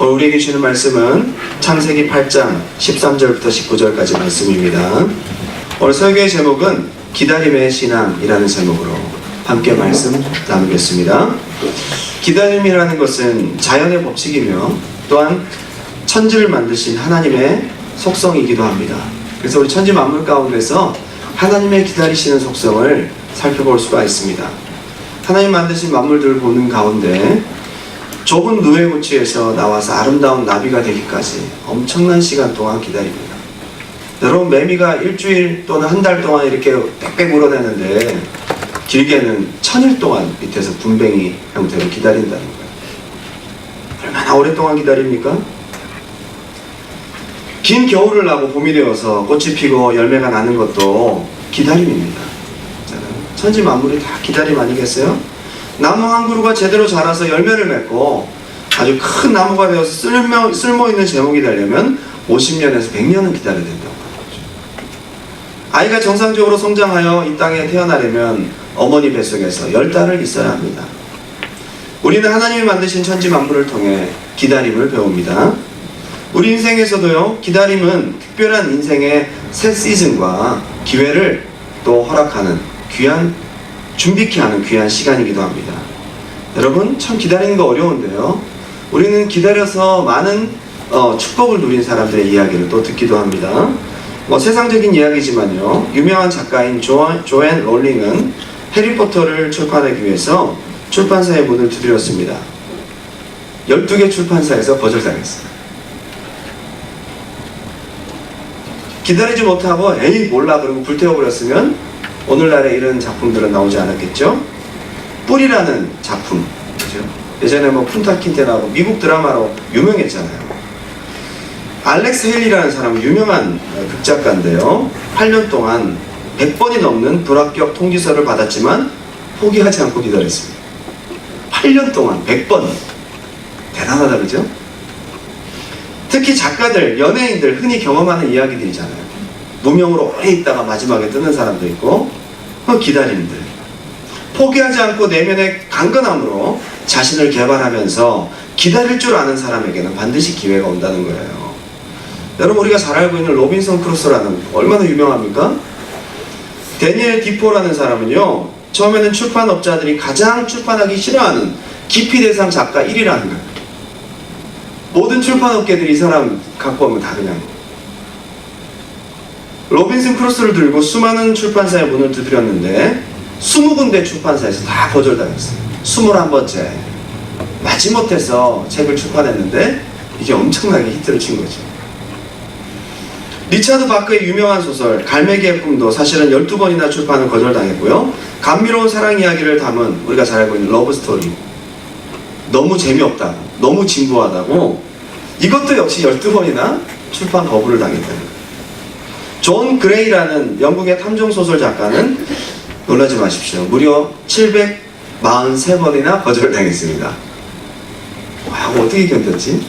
오늘 우리에게 주시는 말씀은 창세기 8장 13절부터 19절까지 말씀입니다. 오늘 설교의 제목은 기다림의 신앙이라는 제목으로 함께 말씀 나누겠습니다. 기다림이라는 것은 자연의 법칙이며 또한 천지를 만드신 하나님의 속성이기도 합니다. 그래서 우리 천지 만물 가운데서 하나님의 기다리시는 속성을 살펴볼 수가 있습니다. 하나님 만드신 만물들을 보는 가운데 좁은 누에고치에서 나와서 아름다운 나비가 되기까지 엄청난 시간 동안 기다립니다. 여러분, 매미가 일주일 또는 한 달 동안 이렇게 빽빽 물어내는데 길게는 1000일 동안 밑에서 분뱅이 형태로 기다린다는 거예요. 얼마나 오랫동안 기다립니까? 긴 겨울을 나고 봄이 되어서 꽃이 피고 열매가 나는 것도 기다림입니다. 천지 만물이 다 기다림 아니겠어요? 나무 한 그루가 제대로 자라서 열매를 맺고 아주 큰 나무가 되어서 쓸모있는 제목이 되려면 50년에서 100년은 기다려야 된다고 하죠. 아이가 정상적으로 성장하여 이 땅에 태어나려면 어머니 뱃속에서 10달을 있어야 합니다. 우리는 하나님이 만드신 천지 만물을 통해 기다림을 배웁니다. 우리 인생에서도요, 기다림은 특별한 인생의 새 시즌과 기회를 또 허락하는 준비케 하는 귀한 시간이기도 합니다. 여러분, 참 기다리는 거 어려운데요, 우리는 기다려서 많은 축복을 누린 사람들의 이야기를 또 듣기도 합니다. 세상적인 이야기지만요, 유명한 작가인 조앤 롤링은 해리포터를 출판하기 위해서 출판사의 문을 두드렸습니다. 12개 출판사에서 거절당했어요. 기다리지 못하고 에이 몰라 그러고 불태워버렸으면 오늘날에 이런 작품들은 나오지 않았겠죠? 뿔이라는 작품, 그죠? 예전에 푼타킨테나고 미국 드라마로 유명했잖아요. 알렉스 헤일리라는 사람은 유명한 극작가인데요, 8년 동안 100번이 넘는 불합격 통지서를 받았지만 포기하지 않고 기다렸습니다. 8년 동안 100번. 대단하다, 그죠? 특히 작가들, 연예인들 흔히 경험하는 이야기들이잖아요. 무명으로 오래 있다가 마지막에 뜨는 사람도 있고, 기다림들. 포기하지 않고 내면의 강건함으로 자신을 개발하면서 기다릴 줄 아는 사람에게는 반드시 기회가 온다는 거예요. 여러분, 우리가 잘 알고 있는 로빈슨 크루소라는, 얼마나 유명합니까? 데니엘 디포라는 사람은요, 처음에는 출판업자들이 가장 출판하기 싫어하는 기피 대상 작가 1위라는 거예요. 모든 출판업계들이 이 사람 갖고 오면 다 그냥 로빈슨 크루소를 들고 수많은 출판사의 문을 두드렸는데 20군데 출판사에서 다 거절당했어요. 21번째 마지못해서 책을 출판했는데 이게 엄청나게 히트를 친 거죠. 리차드 바크의 유명한 소설 갈매기의 꿈도 사실은 12번이나 출판을 거절당했고요, 감미로운 사랑 이야기를 담은 우리가 잘 알고 있는 러브스토리, 너무 재미없다고, 너무 진부하다고, 이것도 역시 12번이나 출판 거부를 당했다는 거예요. 존 그레이라는 영국의 탐정소설 작가는 놀라지 마십시오, 무려 743번이나 거절당했습니다. 와, 어떻게 견뎠지?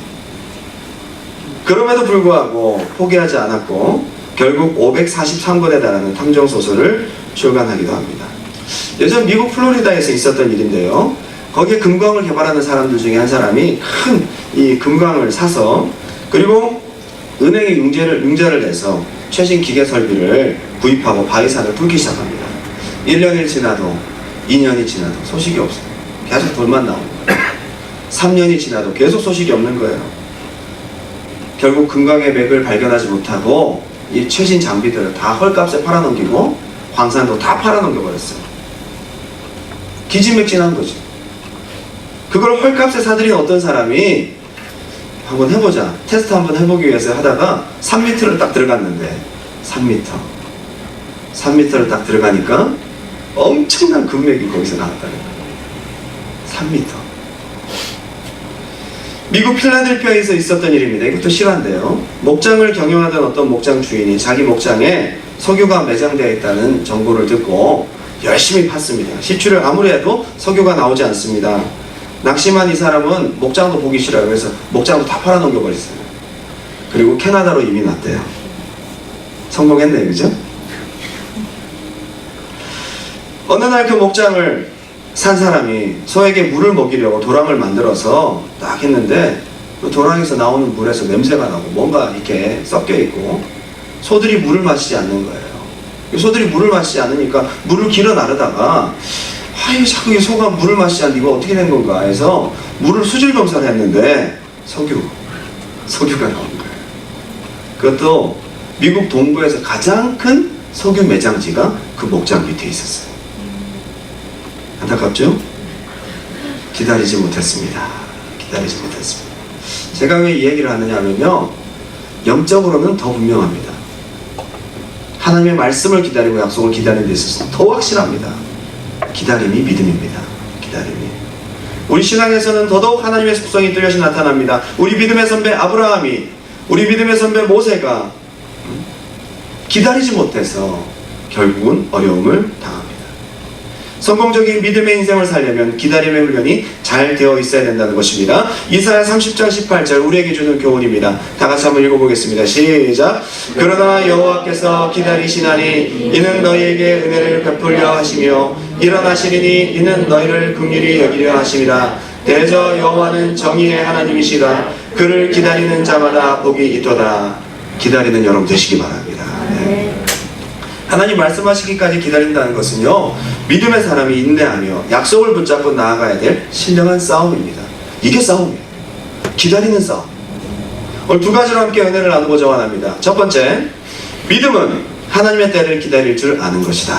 그럼에도 불구하고 포기하지 않았고 결국 543권에 달하는 탐정소설을 출간하기도 합니다. 예전 미국 플로리다에서 있었던 일인데요, 거기에 금광을 개발하는 사람들 중에 한 사람이 큰 이 금광을 사서, 그리고 은행에 융자를 내서 최신 기계 설비를 구입하고 바위산을 뚫기 시작합니다. 1년이 지나도 2년이 지나도 소식이 없어요. 계속 돌만 나오는 거예요. 3년이 지나도 계속 소식이 없는 거예요. 결국 금광의 맥을 발견하지 못하고 이 최신 장비들을 다 헐값에 팔아넘기고 광산도 다 팔아넘겨버렸어요. 기진맥진한 거죠. 그걸 헐값에 사들인 어떤 사람이 한번 해보자, 테스트 한번 해보기 위해서 하다가 3m를 딱 들어갔는데 3m를 딱 들어가니까 엄청난 금맥이 거기서 나왔다는 거예요. 3m. 미국 필라델피아에서 있었던 일입니다. 이것도 실화인데요, 목장을 경영하던 어떤 목장 주인이 자기 목장에 석유가 매장되어 있다는 정보를 듣고 열심히 팠습니다. 시추를 아무리 해도 석유가 나오지 않습니다. 낙심한 이 사람은 목장도 보기 싫어요. 그래서 목장도 다 팔아넘겨버렸어요. 그리고 캐나다로 이민 왔대요. 성공했네요, 그죠? 어느 날 그 목장을 산 사람이 소에게 물을 먹이려고 도랑을 만들어서 딱 했는데 도랑에서 나오는 물에서 냄새가 나고 뭔가 이렇게 섞여 있고 소들이 물을 마시지 않는 거예요. 소들이 물을 마시지 않으니까 물을 길어 나르다가 아유 자꾸 이 소가 물을 마시지 않는데 이거 어떻게 된 건가 해서 물을 수질 검사를 했는데 석유가 나온 거예요. 그것도 미국 동부에서 가장 큰 석유 매장지가 그 목장 밑에 있었어요. 안타깝죠? 기다리지 못했습니다. 제가 왜 이 얘기를 하느냐 하면요, 영적으로는 더 분명합니다. 하나님의 말씀을 기다리고 약속을 기다리는 데 있어서 더 확실합니다. 기다림이 믿음입니다. 우리 신앙에서는 더더욱 하나님의 속성이 뚜렷이 나타납니다. 우리 믿음의 선배 아브라함이, 우리 믿음의 선배 모세가 기다리지 못해서 결국은 어려움을 당합니다. 성공적인 믿음의 인생을 살려면 기다림의 훈련이 잘 되어 있어야 된다는 것입니다. 이사야 30장 18절 우리에게 주는 교훈입니다. 다 같이 한번 읽어보겠습니다. 시작. 그러나 여호와께서 기다리시나니 이는 너희에게 은혜를 베풀려 하시며 일어나시리니 이는 너희를 긍휼히 여기려 하심이라. 대저 여호와는 정의의 하나님이시라. 그를 기다리는 자마다 복이 있도다. 기다리는 여러분 되시기 바랍니다. 네. 하나님 말씀하시기까지 기다린다는 것은요, 믿음의 사람이 인내하며 약속을 붙잡고 나아가야 될 신령한 싸움입니다. 이게 싸움이에요. 기다리는 싸움. 오늘 두 가지로 함께 은혜를 나누고자 원합니다. 첫 번째, 믿음은 하나님의 때를 기다릴 줄 아는 것이다.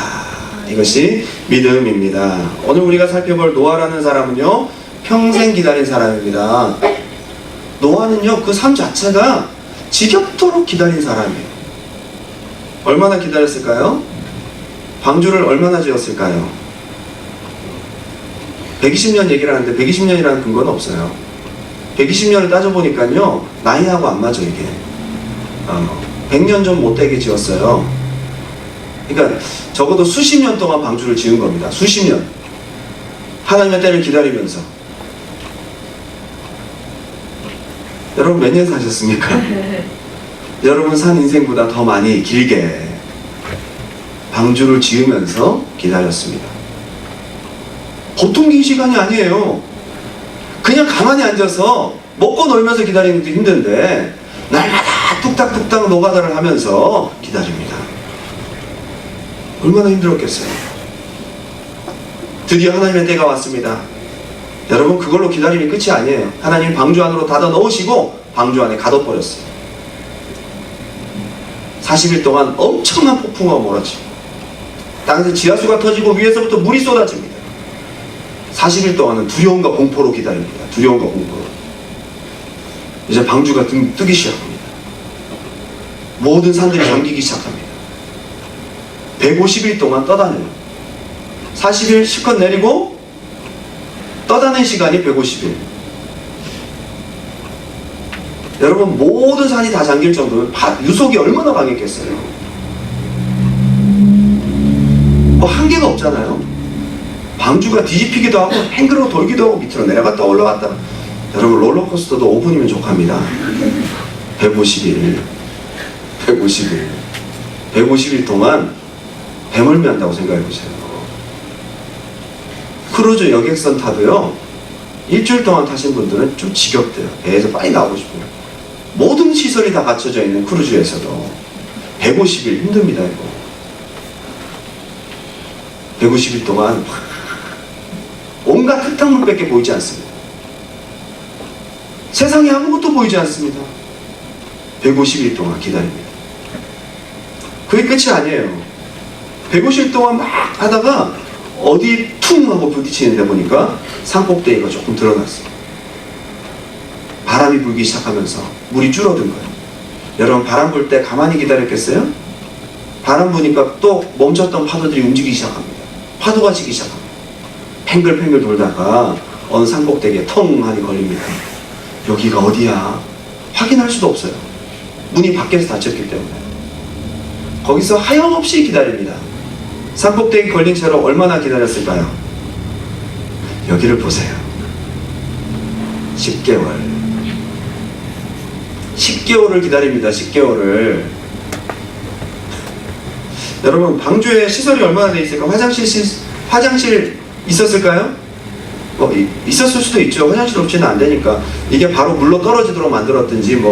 이것이 믿음입니다. 오늘 우리가 살펴볼 노아라는 사람은요, 평생 기다린 사람입니다. 노아는요, 그 삶 자체가 지겹도록 기다린 사람이에요. 얼마나 기다렸을까요? 방주를 얼마나 지었을까요? 120년 얘기를 하는데 120년이라는 근거는 없어요. 120년을 따져보니까요, 나이하고 안 맞아 이게. 100년 좀 못되게 지었어요. 그러니까 적어도 수십 년 동안 방주를 지은 겁니다. 수십 년. 하나님의 때를 기다리면서. 여러분 몇 년 사셨습니까? 여러분 산 인생보다 더 많이 길게 방주를 지으면서 기다렸습니다. 보통 긴 시간이 아니에요. 그냥 가만히 앉아서 먹고 놀면서 기다리는 것도 힘든데 날마다 뚝딱뚝딱 노가다를 하면서 기다립니다. 얼마나 힘들었겠어요. 드디어 하나님의 때가 왔습니다. 여러분 그걸로 기다림이 끝이 아니에요. 하나님 방주 안으로 닫아 넣으시고 방주 안에 가둬버렸어요. 40일 동안 엄청난 폭풍우가 몰아치고 땅에서 지하수가 터지고 위에서부터 물이 쏟아집니다. 40일 동안은 두려움과 공포로 기다립니다. 두려움과 공포로. 이제 방주가 뜨기 시작합니다. 모든 산들이 잠기기 시작합니다. 150일 동안 떠다녀요. 40일 실컷 내리고 떠다니는 시간이 150일. 여러분 모든 산이 다 잠길 정도면 유속이 얼마나 강했겠어요. 뭐 한계가 없잖아요. 방주가 뒤집히기도 하고 팽그러 돌기도 하고 밑으로 내려갔다 올라갔다. 여러분 롤러코스터도 5분이면 족합니다. 150일 150일 동안 배멀미한다고 생각해보세요. 크루즈 여객선 타도요, 일주일 동안 타신 분들은 좀 지겹대요. 배에서 빨리 나오고 싶어요. 모든 시설이 다 갖춰져 있는 크루즈에서도 150일 힘듭니다. 이거 150일 동안 온갖 흙탕물밖에 보이지 않습니다. 세상에 아무것도 보이지 않습니다. 150일 동안 기다립니다. 그게 끝이 아니에요. 150일 동안 막 하다가 어디 퉁 하고 부딪히는데 보니까 산꼭대기가 조금 드러났어요. 바람이 불기 시작하면서 물이 줄어든 거예요. 여러분 바람 불 때 가만히 기다렸겠어요? 바람 부니까 또 멈췄던 파도들이 움직이기 시작합니다. 파도가 치기 시작합니다. 팽글팽글 돌다가 어느 산꼭대기에 텅 하니 걸립니다. 여기가 어디야? 확인할 수도 없어요. 문이 밖에서 닫혔기 때문에. 거기서 하염없이 기다립니다. 산꼭대기 걸린 채로 얼마나 기다렸을까요? 여기를 보세요. 10개월을 기다립니다. 10개월을. 여러분 방주에 시설이 얼마나 돼 있을까? 화장실 있었을까요? 있었을 수도 있죠. 화장실 없이는 안 되니까. 이게 바로 물로 떨어지도록 만들었든지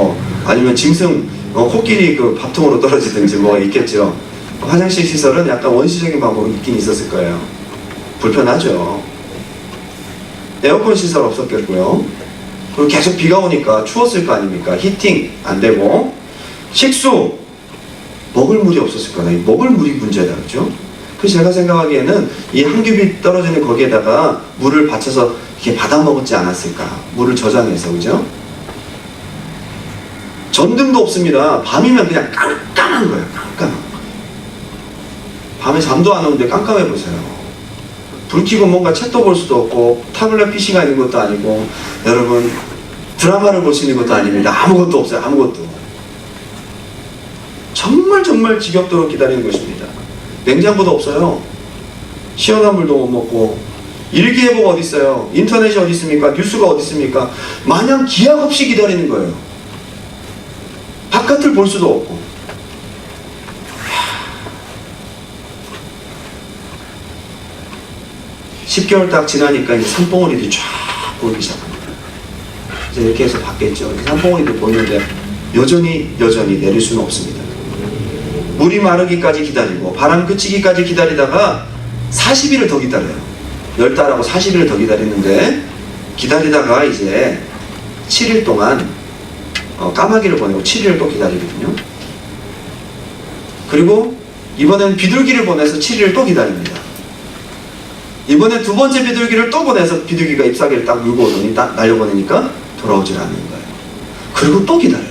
아니면 짐승 코끼리 그 밥통으로 떨어지든지 있겠죠. 화장실 시설은 약간 원시적인 방법으로 있긴 있었을 거예요. 불편하죠. 에어컨 시설 없었겠고요. 그리고 계속 비가 오니까 추웠을 거 아닙니까? 히팅 안 되고. 식수 먹을 물이 없었을 거예요. 먹을 물이 문제다, 그렇죠? 그래서 제가 생각하기에는 이 한 겹이 떨어지는 거기에다가 물을 받쳐서 이렇게 받아 먹었지 않았을까? 물을 저장해서, 그죠? 전등도 없습니다. 밤이면 그냥 깜깜한 거예요. 깜깜한 거. 밤에 잠도 안 오는데 깜깜해 보세요. 불 켜고 뭔가 책도 볼 수도 없고 타블렛 PC가 있는 것도 아니고 여러분 드라마를 볼 수 있는 것도 아닙니다. 아무것도 없어요. 아무것도. 정말 지겹도록 기다리는 것입니다. 냉장고도 없어요. 시원한 물도 못 먹고. 일기예보가 어디 있어요? 인터넷이 어디 있습니까? 뉴스가 어디 있습니까? 마냥 기약 없이 기다리는 거예요. 바깥을 볼 수도 없고. 10개월 딱 지나니까 이제 산봉우리들이 쫙 보이기 시작합니다. 이제 이렇게 해서 바뀌었죠. 산봉우리들 보이는데 여전히 내릴 수는 없습니다. 물이 마르기까지 기다리고 바람 그치기까지 기다리다가 40일을 더 기다려요. 열 달하고 40일을 더 기다리는데 기다리다가 이제 7일 동안 까마귀를 보내고 7일을 또 기다리거든요. 그리고 이번엔 비둘기를 보내서 7일을 또 기다립니다. 이번엔 두 번째 비둘기를 또 보내서 비둘기가 잎사귀를 딱 물고 오더니 딱 날려보내니까 돌아오질 않는 거예요. 그리고 또 기다려요.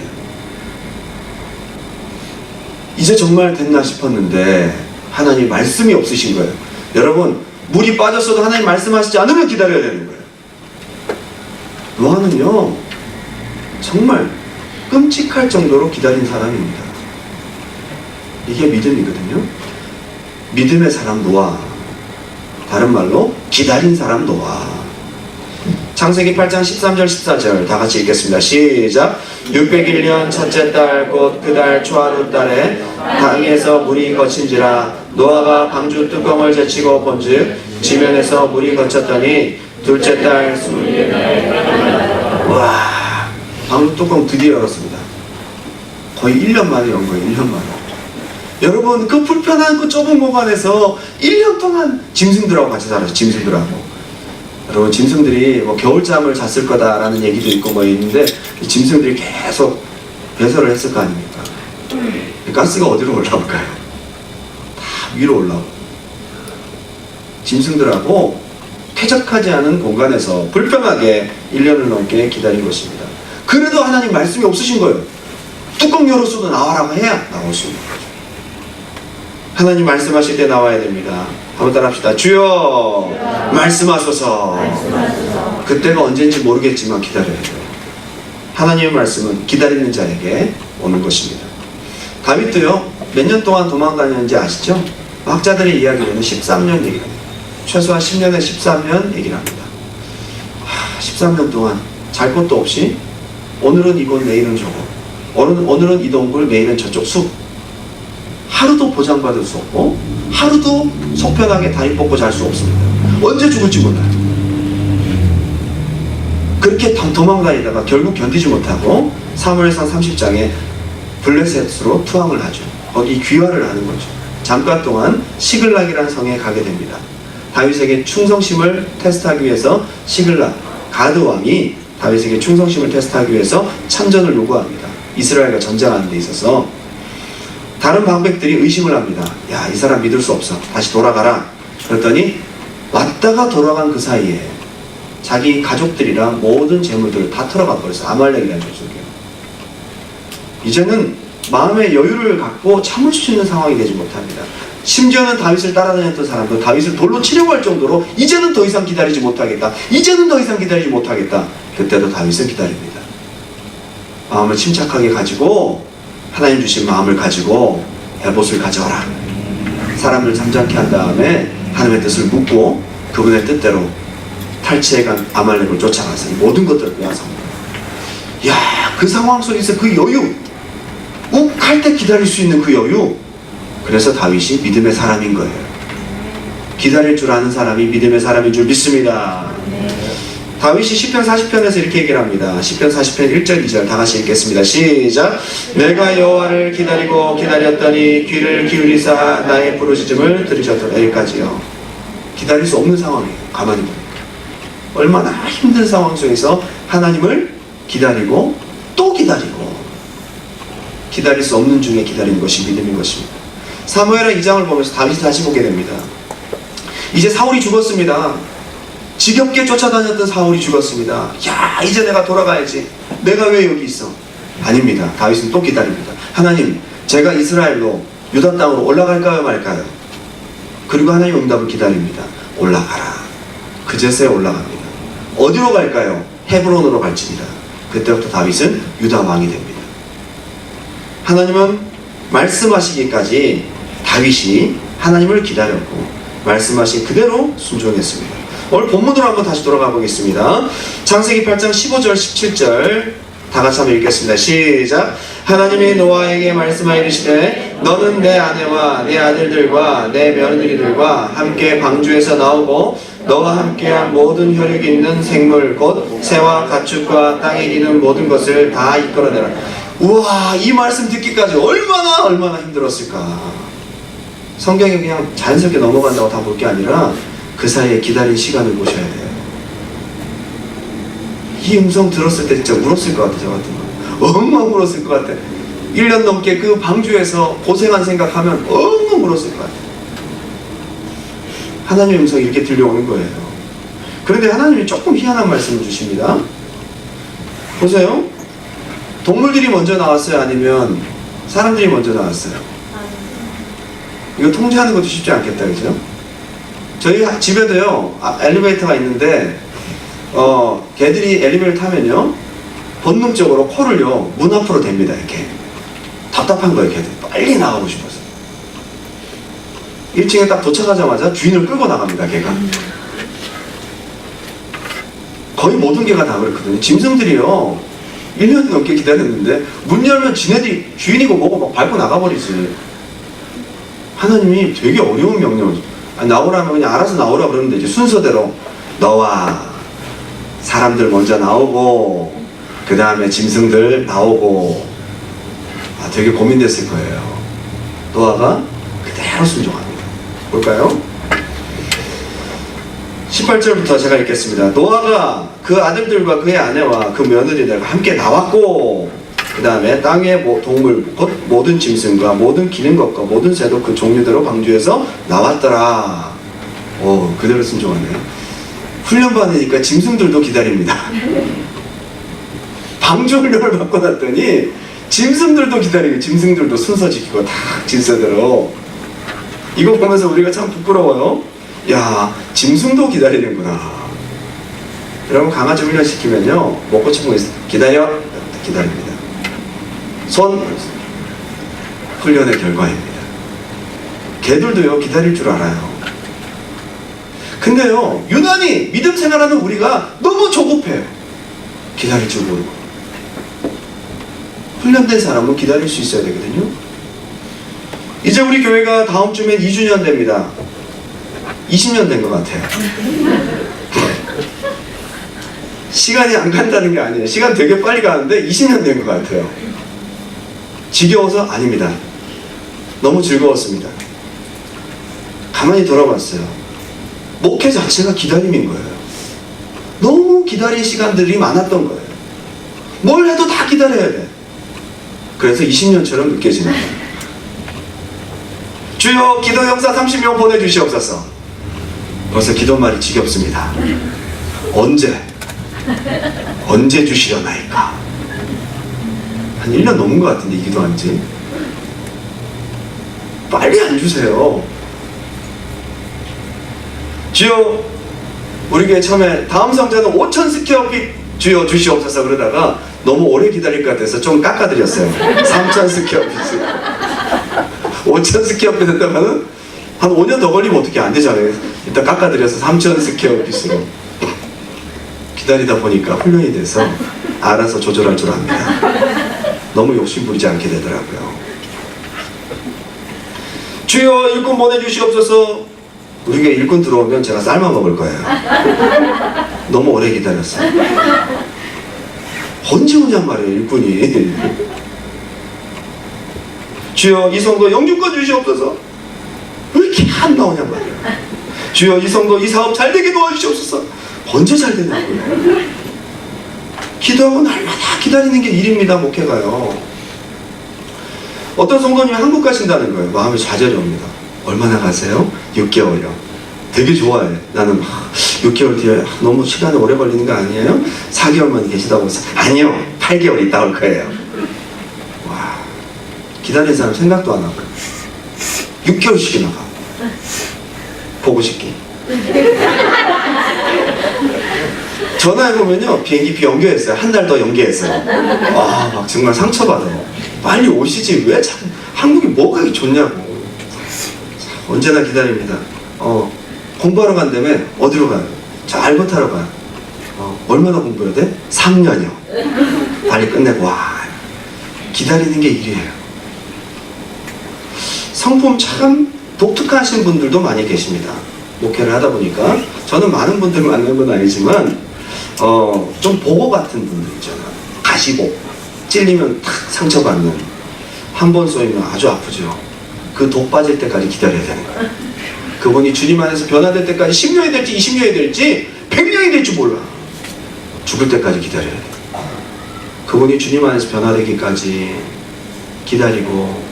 이제 정말 됐나 싶었는데 하나님 말씀이 없으신 거예요. 여러분, 물이 빠졌어도 하나님 말씀하시지 않으면 기다려야 되는 거예요. 노아는요 정말 끔찍할 정도로 기다린 사람입니다. 이게 믿음이거든요. 믿음의 사람 노아, 다른 말로 기다린 사람 노아. 창세기 8장 13절 14절 다 같이 읽겠습니다. 시작. 601년 첫째 달 곧 그 달 초하루 달에 땅에서 물이 거친지라 노아가 방주 뚜껑을 제치고 본즉 지면에서 물이 거쳤더니 둘째 달 와, 방주 뚜껑 드디어 열었습니다. 거의 1년 만에 연 거예요. 1년 만에. 여러분, 그 불편한 그 좁은 공간에서 1년 동안 짐승들하고 같이 살았어요. 짐승들하고. 여러분, 짐승들이 겨울잠을 잤을 거다라는 얘기도 있고 있는데 이 짐승들이 계속 배설을 했을 거 아닙니까? 가스가 어디로 올라올까요? 다 위로 올라오고. 짐승들하고 쾌적하지 않은 공간에서 불편하게 1년을 넘게 기다린 것입니다. 그래도 하나님 말씀이 없으신 거예요. 뚜껑 열었어도 나와라고 해야 나올 수 있는 거죠. 하나님 말씀하실 때 나와야 됩니다. 한번 따라합시다. 주여 말씀하소서. 그때가 언제인지 모르겠지만 기다려야 돼요. 하나님의 말씀은 기다리는 자에게 오는 것입니다. 다윗도요 몇 년 동안 도망다녔는지 아시죠? 학자들의 이야기로는 13년 얘기를 합니다. 최소한 10년에 13년 얘기를 합니다. 13년 동안 잘 것도 없이 오늘은 이곳 내일은 저곳, 오늘은 이 동굴 내일은 저쪽 숲, 하루도 보장받을 수 없고 하루도 속편하게 다리 뻗고 잘 수 없습니다. 언제 죽을지 몰라요. 그렇게 도망다니다가 결국 견디지 못하고 사무엘상 30장에 블레셋으로 투항을 하죠. 거기 귀화를 하는 거죠. 잠깐 동안 시글락이라는 성에 가게 됩니다. 다윗에게 충성심을 테스트하기 위해서 시글락 가드 왕이 다윗에게 충성심을 테스트하기 위해서 참전을 요구합니다. 이스라엘과 전쟁하는 데 있어서 다른 방백들이 의심을 합니다. 야, 이 사람 믿을 수 없어. 다시 돌아가라. 그랬더니 왔다가 돌아간 그 사이에 자기 가족들이랑 모든 재물들을 다 털어가 버렸어요. 아말렉이라는 족속이에요. 이제는 마음의 여유를 갖고 참을 수 있는 상황이 되지 못합니다. 심지어는 다윗을 따라다녔던 사람도 다윗을 돌로 치려고 할 정도로 이제는 더 이상 기다리지 못하겠다. 이제는 더 이상 기다리지 못하겠다. 그때도 다윗은 기다립니다. 마음을 침착하게 가지고 하나님 주신 마음을 가지고 에봇을 가져와라. 사람을 잠잠케 한 다음에 하나님의 뜻을 묻고 그분의 뜻대로 탈취해간 아말렉을 쫓아가서 이 모든 것들을 빼앗아옵니다. 야, 그 상황 속에서 그 여유, 욱할 때 기다릴 수 있는 그 여유. 그래서 다윗이 믿음의 사람인 거예요. 기다릴 줄 아는 사람이 믿음의 사람인 줄 믿습니다. 다윗이 시편 40편에서 이렇게 얘기를 합니다. 시편 40편 1절 2절 다 같이 읽겠습니다. 시작. 내가 여호와를 기다리고 기다렸더니 귀를 기울이사 나의 부르짖음을 들으셨더라. 여기까지요. 기다릴 수 없는 상황이에요. 가만히 보니까 얼마나 힘든 상황 속에서 하나님을 기다리고 또 기다리고, 기다릴 수 없는 중에 기다리는 것이 믿음인 것입니다. 사무엘하 2장을 보면서 다윗이 다시 보게 됩니다. 이제 사울이 죽었습니다. 지겹게 쫓아다녔던 사울이 죽었습니다. 야, 이제 내가 돌아가야지. 내가 왜 여기 있어? 아닙니다. 다윗은 또 기다립니다. 하나님, 제가 이스라엘로 유다 땅으로 올라갈까요 말까요? 그리고 하나님의 응답을 기다립니다. 올라가라. 그제서야 올라갑니다. 어디로 갈까요? 헤브론으로 갈지니라. 그때부터 다윗은 유다 왕이 됩니다. 하나님은 말씀하시기까지 다윗이 하나님을 기다렸고 말씀하신 그대로 순종했습니다. 오늘 본문으로 한번 다시 돌아가 보겠습니다. 창세기 8장 15절 17절 다 같이 한번 읽겠습니다. 시작. 하나님이 노아에게 말씀하여 이르시되 너는 내 아내와 내 아들들과 내 며느리들과 함께 방주에서 나오고 너와 함께한 모든 혈육 있는 생물 곧 새와 가축과 땅에 기는 모든 것을 다 이끌어내라. 우와, 이 말씀 듣기까지 얼마나 힘들었을까. 성경이 그냥 자연스럽게 넘어간다고 다 볼 게 아니라 그 사이에 기다린 시간을 보셔야 돼요. 이 음성 들었을 때 진짜 울었을 것 같아. 저 같은 거 엉엉 울었을 것 같아. 1년 넘게 그 방주에서 고생한 생각하면 엉엉 울었을 것 같아. 하나님의 음성이 이렇게 들려오는 거예요. 그런데 하나님이 조금 희한한 말씀을 주십니다. 보세요. 동물들이 먼저 나왔어요? 아니면 사람들이 먼저 나왔어요? 이거 통제하는 것도 쉽지 않겠다, 그죠? 저희 집에도요, 엘리베이터가 있는데, 개들이 엘리베이터 타면요, 본능적으로 코를요, 문 앞으로 댑니다, 이렇게. 답답한 거예요, 개들. 빨리 나가고 싶어서. 1층에 딱 도착하자마자 주인을 끌고 나갑니다, 개가. 거의 모든 개가 다 그렇거든요. 짐승들이요, 1년 넘게 기다렸는데, 문 열면 지네들이 주인이고 뭐고 막 밟고 나가버리지. 하나님이 되게 어려운 명령을, 나오라면 그냥 알아서 나오라 그러는데 이제 순서대로 너와 사람들 먼저 나오고 그 다음에 짐승들 나오고, 되게 고민됐을 거예요. 노아가 그대로 순종합니다. 볼까요? 18절부터 제가 읽겠습니다. 노아가 그 아들들과 그의 아내와 그 며느리들과 함께 나왔고 그 다음에 땅의 동물 곧 모든 짐승과 모든 기는 것과 모든 새도 그 종류대로 방주에서 나왔더라. 오, 그대로 순종하네요. 훈련받으니까 짐승들도 기다립니다. 방주 훈련을 받고 났더니 짐승들도 기다리고 짐승들도 순서 지키고 다 질서대로. 이거 보면서 우리가 참 부끄러워요. 야, 짐승도 기다리는구나. 여러분, 강아지 훈련시키면요, 먹고 싶은 거 있어. 기다려. 기다립니다. 손 훈련의 결과입니다. 개들도요, 기다릴 줄 알아요. 근데요, 유난히 믿음 생활하는 우리가 너무 조급해요. 기다릴 줄 모르고. 훈련된 사람은 기다릴 수 있어야 되거든요. 이제 우리 교회가 다음 주면 2주년 됩니다. 20년 된 것 같아요. 시간이 안 간다는 게 아니에요. 시간 되게 빨리 가는데 20년 된 것 같아요. 지겨워서? 아닙니다. 너무 즐거웠습니다. 가만히 돌아봤어요. 목회 자체가 기다림인 거예요. 너무 기다린 시간들이 많았던 거예요. 뭘 해도 다 기다려야 돼. 그래서 20년처럼 느껴지는 거예요. 주여, 기도 영사 30명 보내주시옵소서. 벌써 기도말이 지겹습니다. 언제 주시려나이까. 한 1년 넘은 것 같은데 이 기도한 지. 빨리 안 주세요. 주여, 우리 교회 처음에 다음 성자는 5,000 스퀘어핏 주여 주시옵소서 그러다가 너무 오래 기다릴 것 같아서 좀 깎아드렸어요. 3,000 스퀘어핏을. 5,000 스퀘어핏 했다가는 한 5년 더 걸리면 어떻게 안 되잖아요. 일단 깎아드려서 3,000 스퀘어핏으로. 기다리다 보니까 훈련이 돼서 알아서 조절할 줄 압니다. 너무 욕심 부리지 않게 되더라고요. 주여, 일꾼 보내주시옵소서. 우리가 일꾼 들어오면 제가 삶아 먹을 거예요. 너무 오래 기다렸어요. 언제 오냔 말이에요, 일꾼이. 주여 이 성도 영주권 주시옵소서. 왜 이렇게 안 나오냔 말이에요. 주여 이 성도 이 사업 잘 되게 도와주시옵소서. 언제 잘 되냐고요. 기도하고 날마다 기다리는 게 일입니다. 목회가요. 어떤 성도님이 한국 가신다는 거예요. 마음에 좌절이 옵니다. 얼마나 가세요? 6개월이요. 되게 좋아해. 나는 6개월 뒤에 너무 시간이 오래 걸리는 거 아니에요? 4개월만 계시다고 해서 아니요, 8개월 있다 올 거예요. 와, 기다리는 사람 생각도 안 하고 6개월씩이나 가. 보고 싶기. 전화해보면요, 비행기표 연기했어요. 한 달 더 연기했어요. 와, 막 정말 상처받아요. 빨리 오시지 왜 자꾸 한국이 뭐가 그렇게 좋냐고. 자, 언제나 기다립니다. 공부하러 간다며. 어디로 가요? 저 알버타로 가요. 얼마나 공부해야 돼? 3년이요. 빨리 끝내고 와. 기다리는 게 일이에요. 성품 참 독특하신 분들도 많이 계십니다. 목회를 하다 보니까 저는 많은 분들 만난 건 아니지만 좀 보고 같은 분들 있잖아요. 가시고 찔리면 탁 상처받는, 한 번 쏘이면 아주 아프죠. 그 독 빠질 때까지 기다려야 되는 거예요. 그분이 주님 안에서 변화될 때까지 10년이 될지 20년이 될지 100년이 될지 몰라. 죽을 때까지 기다려야 돼요. 그분이 주님 안에서 변화되기까지 기다리고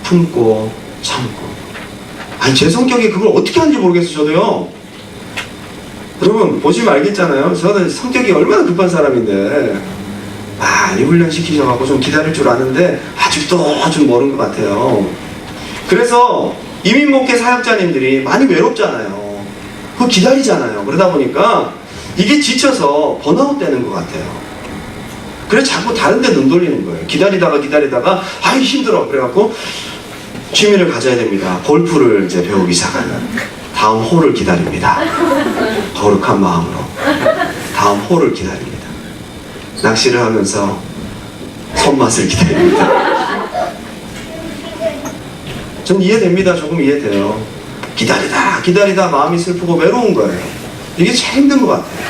품고 참고. 아니 제 성격이 그걸 어떻게 하는지 모르겠어요. 저도요. 여러분 보시면 알겠잖아요. 저는 성격이 얼마나 급한 사람인데 많이 훈련시키셔가지고 좀 기다릴 줄 아는데 아직도 좀 멀은 것 같아요. 그래서 이민목회 사역자님들이 많이 외롭잖아요. 그거 기다리잖아요. 그러다 보니까 이게 지쳐서 번아웃 되는 것 같아요. 그래서 자꾸 다른 데 눈 돌리는 거예요. 기다리다가 아이 힘들어. 그래갖고 취미를 가져야 됩니다. 골프를 이제 배우기 시작하면 다음 홀을 기다립니다. 거룩한 마음으로 다음 홀을 기다립니다. 낚시를 하면서 손맛을 기다립니다. 전 이해됩니다. 조금 이해돼요. 기다리다 마음이 슬프고 외로운 거예요. 이게 제일 힘든 것 같아요.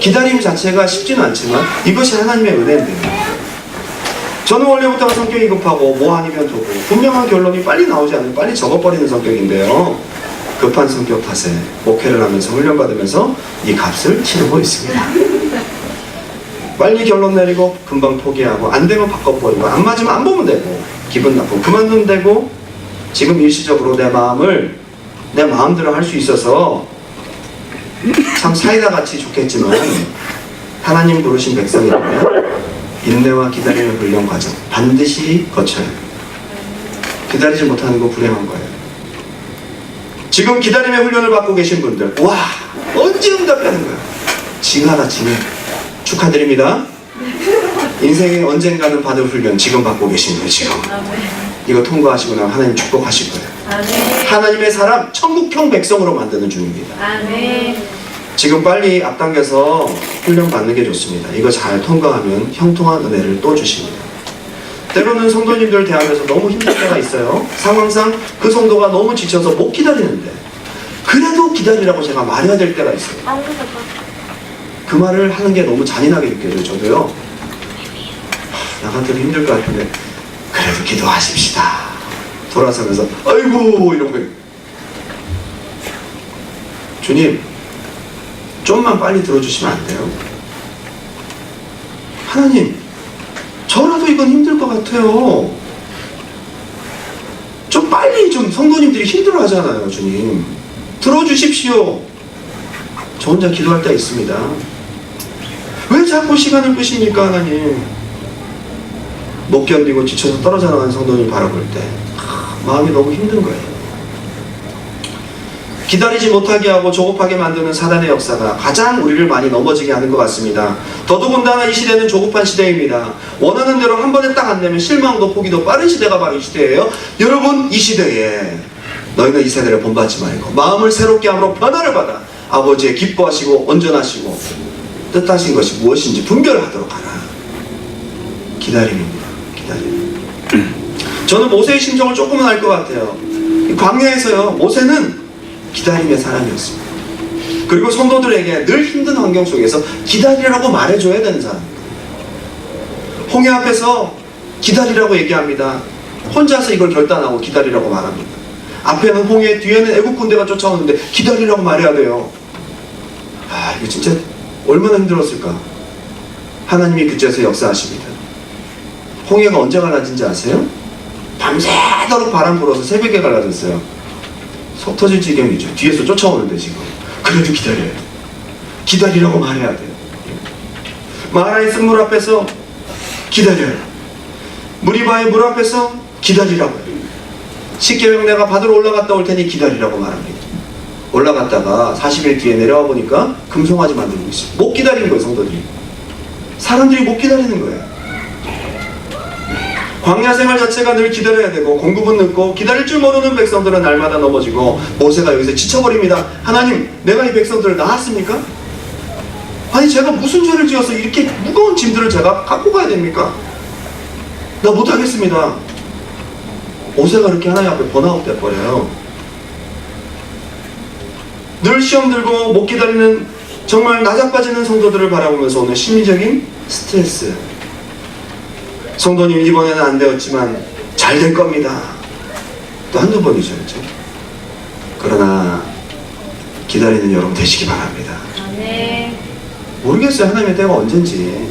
기다림 자체가 쉽지는 않지만 이것이 하나님의 은혜인데요. 저는 원래부터 성격이 급하고 뭐 아니면 도고 분명한 결론이 빨리 나오지 않으면 빨리 적어버리는 성격인데요. 급한 성격 탓에 목회를 하면서 훈련받으면서 이 값을 치르고 있습니다. 빨리 결론 내리고 금방 포기하고 안 되면 바꿔버리고 안 맞으면 안 보면 되고 기분 나쁘고 그만두면 되고 지금 일시적으로 내 마음대로 할 수 있어서 참 사이다 같이 좋겠지만 하나님 부르신 백성이라면 인내와 기다림의 훈련 과정 반드시 거쳐야 해요. 기다리지 못하는 거 불행한 거예요. 지금 기다림의 훈련을 받고 계신 분들, 와 언제 응답하는 거야? 지금 하나쯤에 축하드립니다. 인생에 언젠가는 받을 훈련 지금 받고 계신 거예요. 지금 이거 통과하시고 나면 하나님 축복하실 거예요. 하나님의 사람 천국형 백성으로 만드는 중입니다. 지금 빨리 앞당겨서 훈련 받는 게 좋습니다. 이거 잘 통과하면 형통한 은혜를 또 주십니다. 때로는 성도님들 대하면서 너무 힘들 때가 있어요. 상황상 그 성도가 너무 지쳐서 못 기다리는데 그래도 기다리라고 제가 말해야 될 때가 있어요. 그 말을 하는 게 너무 잔인하게 느껴져요. 저도요. 나 같아도 힘들 것 같은데 그래도 기도하십시다. 돌아서면서 아이고 이런 거예요. 주님 좀만 빨리 들어주시면 안 돼요? 하나님 저라도 이건 힘들 것 같아요. 좀 빨리 좀 성도님들이 힘들어 하잖아요. 주님 들어주십시오. 저 혼자 기도할 때가 있습니다. 왜 자꾸 시간을 끄십니까 하나님? 못 견디고 지쳐서 떨어져 나가는 성도님 바라볼 때 마음이 너무 힘든 거예요. 기다리지 못하게 하고 조급하게 만드는 사단의 역사가 가장 우리를 많이 넘어지게 하는 것 같습니다. 더더군다나 이 시대는 조급한 시대입니다. 원하는 대로 한 번에 딱 안 되면 실망도 포기도 빠른 시대가 바로 이 시대예요. 여러분 이 시대에 너희는 이 세대를 본받지 말고 마음을 새롭게 함으로 변화를 받아 아버지의 기뻐하시고 온전하시고 뜻하신 것이 무엇인지 분별하도록 하라. 기다림입니다. 기다림. 저는 모세의 심정을 조금은 알 것 같아요. 광야에서요 모세는 기다림의 사람이었습니다. 그리고 성도들에게 늘 힘든 환경 속에서 기다리라고 말해줘야 되는 사람입니다. 홍해 앞에서 기다리라고 얘기합니다. 혼자서 이걸 결단하고 기다리라고 말합니다. 앞에는 홍해, 뒤에는 애국 군대가 쫓아오는데 기다리라고 말해야 돼요. 아, 이거 진짜 얼마나 힘들었을까. 하나님이 그제서 역사하십니다. 홍해가 언제 갈라진지 아세요? 밤새도록 바람 불어서 새벽에 갈라졌어요. 속 터질 지경이죠. 뒤에서 쫓아오는데 지금. 그래도 기다려야 돼. 기다리라고 말해야 돼요. 마라의 쓴물 앞에서 기다려요. 무리바의 물 앞에서 기다리라고 해요. 십계명 내가 받으러 올라갔다 올 테니 기다리라고 말합니다. 올라갔다가 40일 뒤에 내려와 보니까 금송아지 만들고 있어요. 못 기다리는 거예요, 성도들이. 사람들이 못 기다리는 거예요. 광야 생활 자체가 늘 기다려야 되고 공급은 늦고 기다릴 줄 모르는 백성들은 날마다 넘어지고 모세가 여기서 지쳐버립니다. 하나님, 내가 이 백성들을 낳았습니까? 아니 제가 무슨 죄를 지어서 이렇게 무거운 짐들을 제가 갖고 가야 됩니까? 나 못하겠습니다. 모세가 이렇게 하나님 앞에 번아웃 돼버려요. 늘 시험 들고 못 기다리는 정말 나자빠지는 성도들을 바라보면서 오는 심리적인 스트레스. 성도님 이번에는 안 되었지만 잘 될 겁니다. 또 한두 번이죠. 그렇죠? 그러나 기다리는 여러분 되시기 바랍니다. 네. 모르겠어요. 하나님의 때가 언젠지.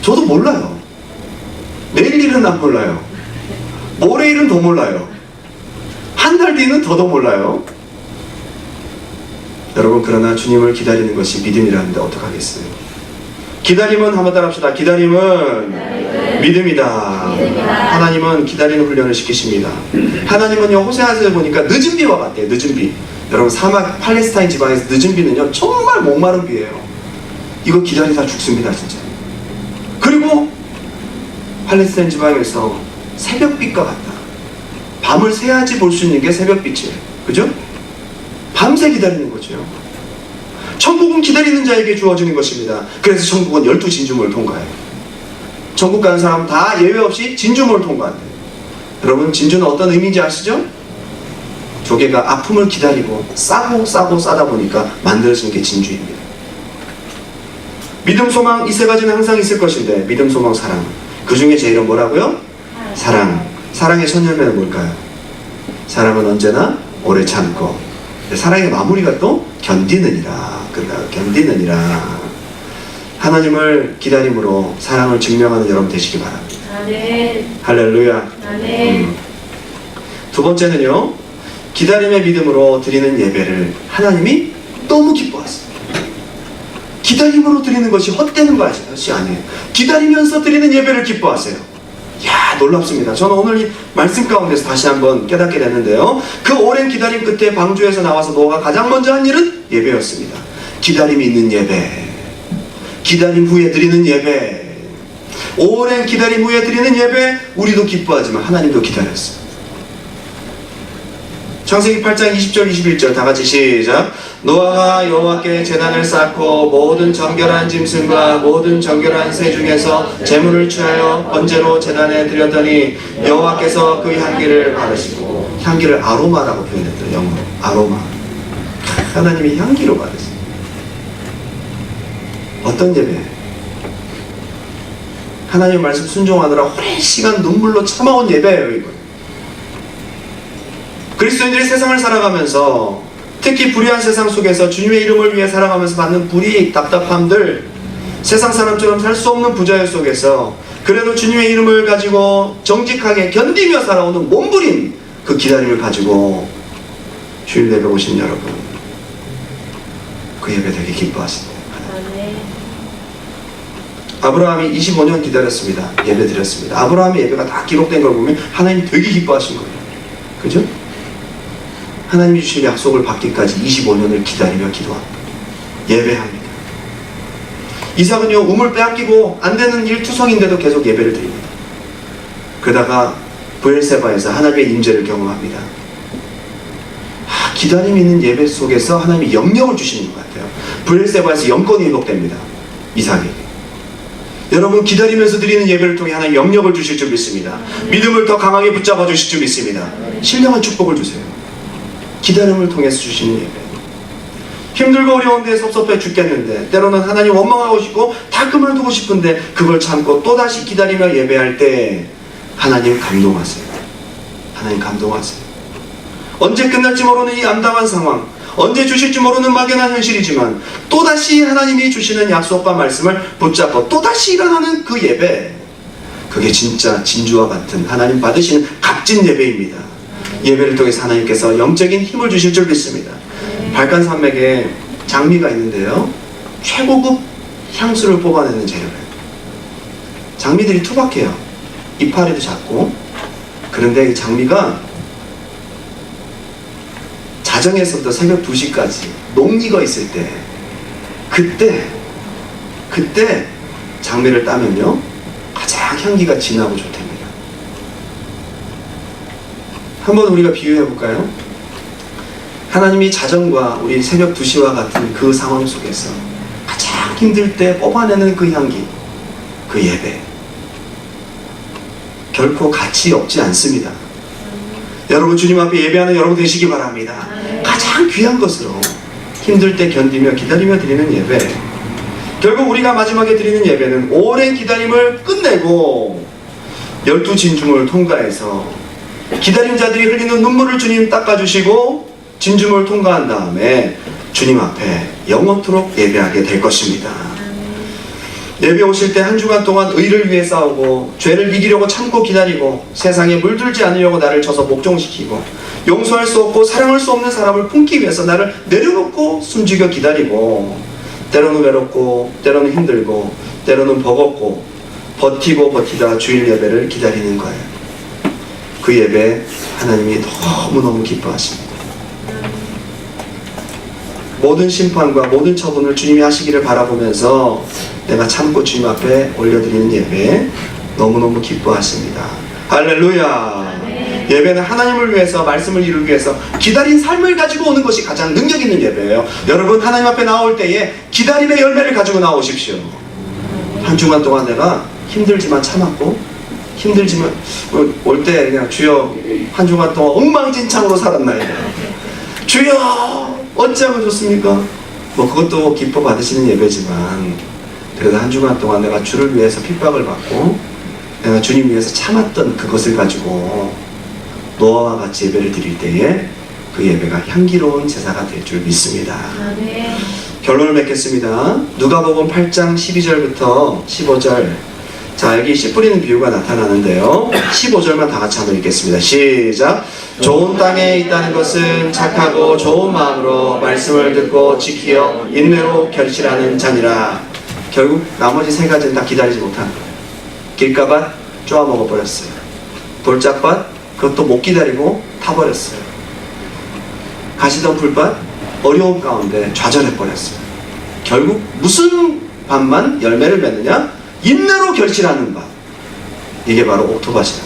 저도 몰라요. 내일 일은 안 몰라요. 모레 일은 더 몰라요. 한 달 뒤는 더더 몰라요. 여러분, 그러나 주님을 기다리는 것이 믿음이라는데 어떡하겠어요? 기다림은 한번 따라합시다. 기다림은 믿음이다. 하나님은 기다리는 훈련을 시키십니다. 하나님은요, 호세아서에 보니까 늦은 비와 같대요. 늦은 비. 여러분, 사막 팔레스타인 지방에서 늦은 비는요 정말 목마른 비예요. 이거 기다리다 죽습니다, 진짜. 그리고 팔레스타인 지방에서 새벽빛과 같다. 밤을 새야지 볼 수 있는 게 새벽빛이에요. 그죠? 밤새 기다리는 거죠. 천국은 기다리는 자에게 주어지는 것입니다. 그래서 천국은 12 진주문을 통과해요. 천국 가는 사람 다 예외 없이 진주문을 통과한대요. 여러분, 진주는 어떤 의미인지 아시죠? 조개가 아픔을 기다리고 싸고 싸다 보니까 만들어진 게 진주입니다. 믿음, 소망 이 세 가지는 항상 있을 것인데 믿음, 소망, 사랑. 그 중에 제일은 뭐라고요? 사랑. 사랑의 선열매는 뭘까요? 사랑은 언제나 오래 참고, 사랑의 마무리가 또 견디느니라. 견디느니라. 하나님을 기다림으로 사랑을 증명하는 여러분 되시기 바랍니다. 아멘. 할렐루야. 아멘. 두 번째는요, 기다림의 믿음으로 드리는 예배를 하나님이 너무 기뻐하세요. 기다림으로 드리는 것이 헛되는 것이 아니에요. 기다리면서 드리는 예배를 기뻐하세요. 이야, 놀랍습니다. 저는 오늘 이 말씀 가운데서 다시 한번 깨닫게 됐는데요, 그 오랜 기다림 끝에 방주에서 나와서 노아가 가장 먼저 한 일은 예배였습니다. 기다림이 있는 예배, 기다림 후에 드리는 예배, 오랜 기다림 후에 드리는 예배. 우리도 기뻐하지만 하나님도 기다렸어요. 창세기 8장 20절 21절 다같이 시작. 노아가 여호와께 제단을 쌓고 모든 정결한 짐승과 모든 정결한 새 중에서 제물을 취하여 번제로 제단에 드렸더니 여호와께서 그 향기를 받으시고, 향기를 아로마라고 표현했더라. 영어로 아로마. 하나님이 향기로 받으세요. 어떤 예배? 하나님 말씀 순종하느라 오랜 시간 눈물로 참아온 예배예요. 이거 그리스도인들이 세상을 살아가면서, 특히 불의한 세상 속에서 주님의 이름을 위해 살아가면서 받는 불이익, 답답함들, 세상 사람처럼 살 수 없는 부자유 속에서 그래도 주님의 이름을 가지고 정직하게 견디며 살아오는 몸부림, 그 기다림을 가지고 주일 예배 오신 여러분, 그 예배 되게 기뻐하신대요. 아브라함이 25년 기다렸습니다. 예배 드렸습니다. 아브라함의 예배가 다 기록된 걸 보면 하나님이 되게 기뻐하신 거예요. 그죠? 하나님이 주신 약속을 받기까지 25년을 기다리며 기도합니다. 예배합니다. 이삭은요, 우물 빼앗기고 안 되는 일투성인데도 계속 예배를 드립니다. 그러다가 브엘세바에서 하나님의 임재를 경험합니다. 기다림 있는 예배 속에서 하나님이 영역을 주시는 것 같아요. 브엘세바에서 영권이 회복됩니다. 이삭에게. 여러분, 기다리면서 드리는 예배를 통해 하나님 영역을 주실 줄 믿습니다. 믿음을 더 강하게 붙잡아 주실 줄 믿습니다. 신령한 축복을 주세요. 기다림을 통해서 주시는 예배. 힘들고 어려운데 섭섭해 죽겠는데 때로는 하나님 원망하고 싶고 다 그만두고 싶은데 그걸 참고 또다시 기다리며 예배할 때 하나님 감동하세요. 하나님 감동하세요. 언제 끝날지 모르는 이 암담한 상황, 언제 주실지 모르는 막연한 현실이지만 또다시 하나님이 주시는 약속과 말씀을 붙잡고 또다시 일어나는 그 예배, 그게 진짜 진주와 같은 하나님 받으시는 값진 예배입니다. 예배를 통해서 하나님께서 영적인 힘을 주실 줄 믿습니다. 발간산맥에 장미가 있는데요, 최고급 향수를 뽑아내는 재료예요. 장미들이 투박해요. 이파리도 작고. 그런데 이 장미가 자정에서부터 새벽 2시까지 녹익어 있을 때, 그때 장미를 따면요 가장 향기가 진하고 좋답니다. 한번 우리가 비유해 볼까요? 하나님이 자정과 우리 새벽 2시와 같은 그 상황 속에서 가장 힘들 때 뽑아내는 그 향기, 그 예배, 결코 가치 없지 않습니다. 여러분, 주님 앞에 예배하는 여러분 되시기 바랍니다. 가장 귀한 것으로 힘들 때 견디며 기다리며 드리는 예배, 결국 우리가 마지막에 드리는 예배는 오랜 기다림을 끝내고 12진주문을 통과해서 기다린 자들이 흘리는 눈물을 주님 닦아주시고 진주문을 통과한 다음에 주님 앞에 영원토록 예배하게 될 것입니다. 예배 오실 때 한 주간 동안 의를 위해 싸우고 죄를 이기려고 참고 기다리고 세상에 물들지 않으려고 나를 쳐서 목종시키고 용서할 수 없고 사랑할 수 없는 사람을 품기 위해서 나를 내려놓고 숨죽여 기다리고 때로는 외롭고 때로는 힘들고 때로는 버겁고 버티고 버티다 주일 예배를 기다리는 거예요. 그 예배 하나님이 너무너무 기뻐하십니다. 모든 심판과 모든 처분을 주님이 하시기를 바라보면서 내가 참고 주님 앞에 올려드리는 예배 너무너무 기뻐하십니다. 할렐루야. 예배는 하나님을 위해서, 말씀을 이루기 위해서 기다린 삶을 가지고 오는 것이 가장 능력 있는 예배예요. 여러분, 하나님 앞에 나올 때에 기다림의 열매를 가지고 나오십시오. 한 주간 동안 내가 힘들지만 참았고, 힘들지만 올 때 그냥 주여 한 주간 동안 엉망진창으로 살았나이다. 주여 어찌하면 좋습니까? 뭐 그것도 기뻐 받으시는 예배지만 그래도 한 주간 동안 내가 주를 위해서 핍박을 받고 내가 주님 위해서 참았던 그것을 가지고 노아와 같이 예배를 드릴 때에 그 예배가 향기로운 제사가 될 줄 믿습니다. 결론을 맺겠습니다. 누가복음 8장 12절부터 15절. 자, 여기 씨 뿌리는 비유가 나타나는데요, 15절만 다 같이 한번 읽겠습니다. 시작. 좋은 땅에 있다는 것은 착하고 좋은 마음으로 말씀을 듣고 지키어 인내로 결실하는 자니라. 결국 나머지 세 가지는 다 기다리지 못한 거예요. 길가밭 쪼아 먹어버렸어요. 돌짝밭 그것도 못 기다리고 타버렸어요. 가시던 풀밭 어려움 가운데 좌절해버렸어요. 결국 무슨 밭만 열매를 맺느냐? 인내로 결실하는 밭. 이게 바로 옥토밭이다.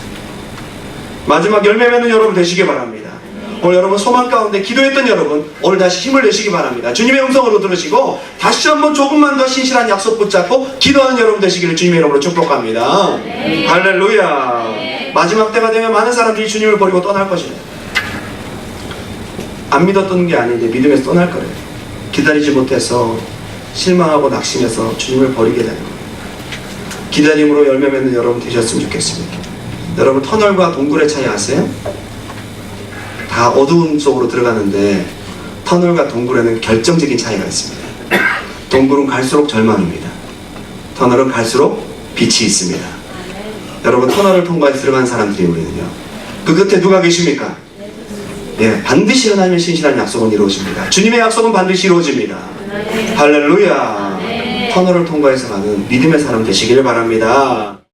마지막 열매 맺는 여러분 되시기 바랍니다. 오늘 여러분 소망 가운데 기도했던 여러분 오늘 다시 힘을 내시기 바랍니다. 주님의 음성으로 들으시고 다시 한번 조금만 더 신실한 약속 붙잡고 기도하는 여러분 되시기를 주님의 이름으로 축복합니다. 할렐루야. 마지막 때가 되면 많은 사람들이 주님을 버리고 떠날 것입니다. 안 믿었던 게 아닌데 믿음에서 떠날 거예요. 기다리지 못해서 실망하고 낙심해서 주님을 버리게 되는 거예요. 기다림으로 열매 맺는 여러분 되셨으면 좋겠습니다. 여러분, 터널과 동굴의 차이 아세요? 다 어두운 속으로 들어가는데 터널과 동굴에는 결정적인 차이가 있습니다. 동굴은 갈수록 절망입니다. 터널은 갈수록 빛이 있습니다. 여러분, 터널을 통과해서 들어간 사람들이 우리는요, 그 끝에 누가 계십니까? 예, 반드시 하나님의 신실한 약속은 이루어집니다. 주님의 약속은 반드시 이루어집니다. 할렐루야. 터널을 통과해서 가는 믿음의 사람 되시기를 바랍니다.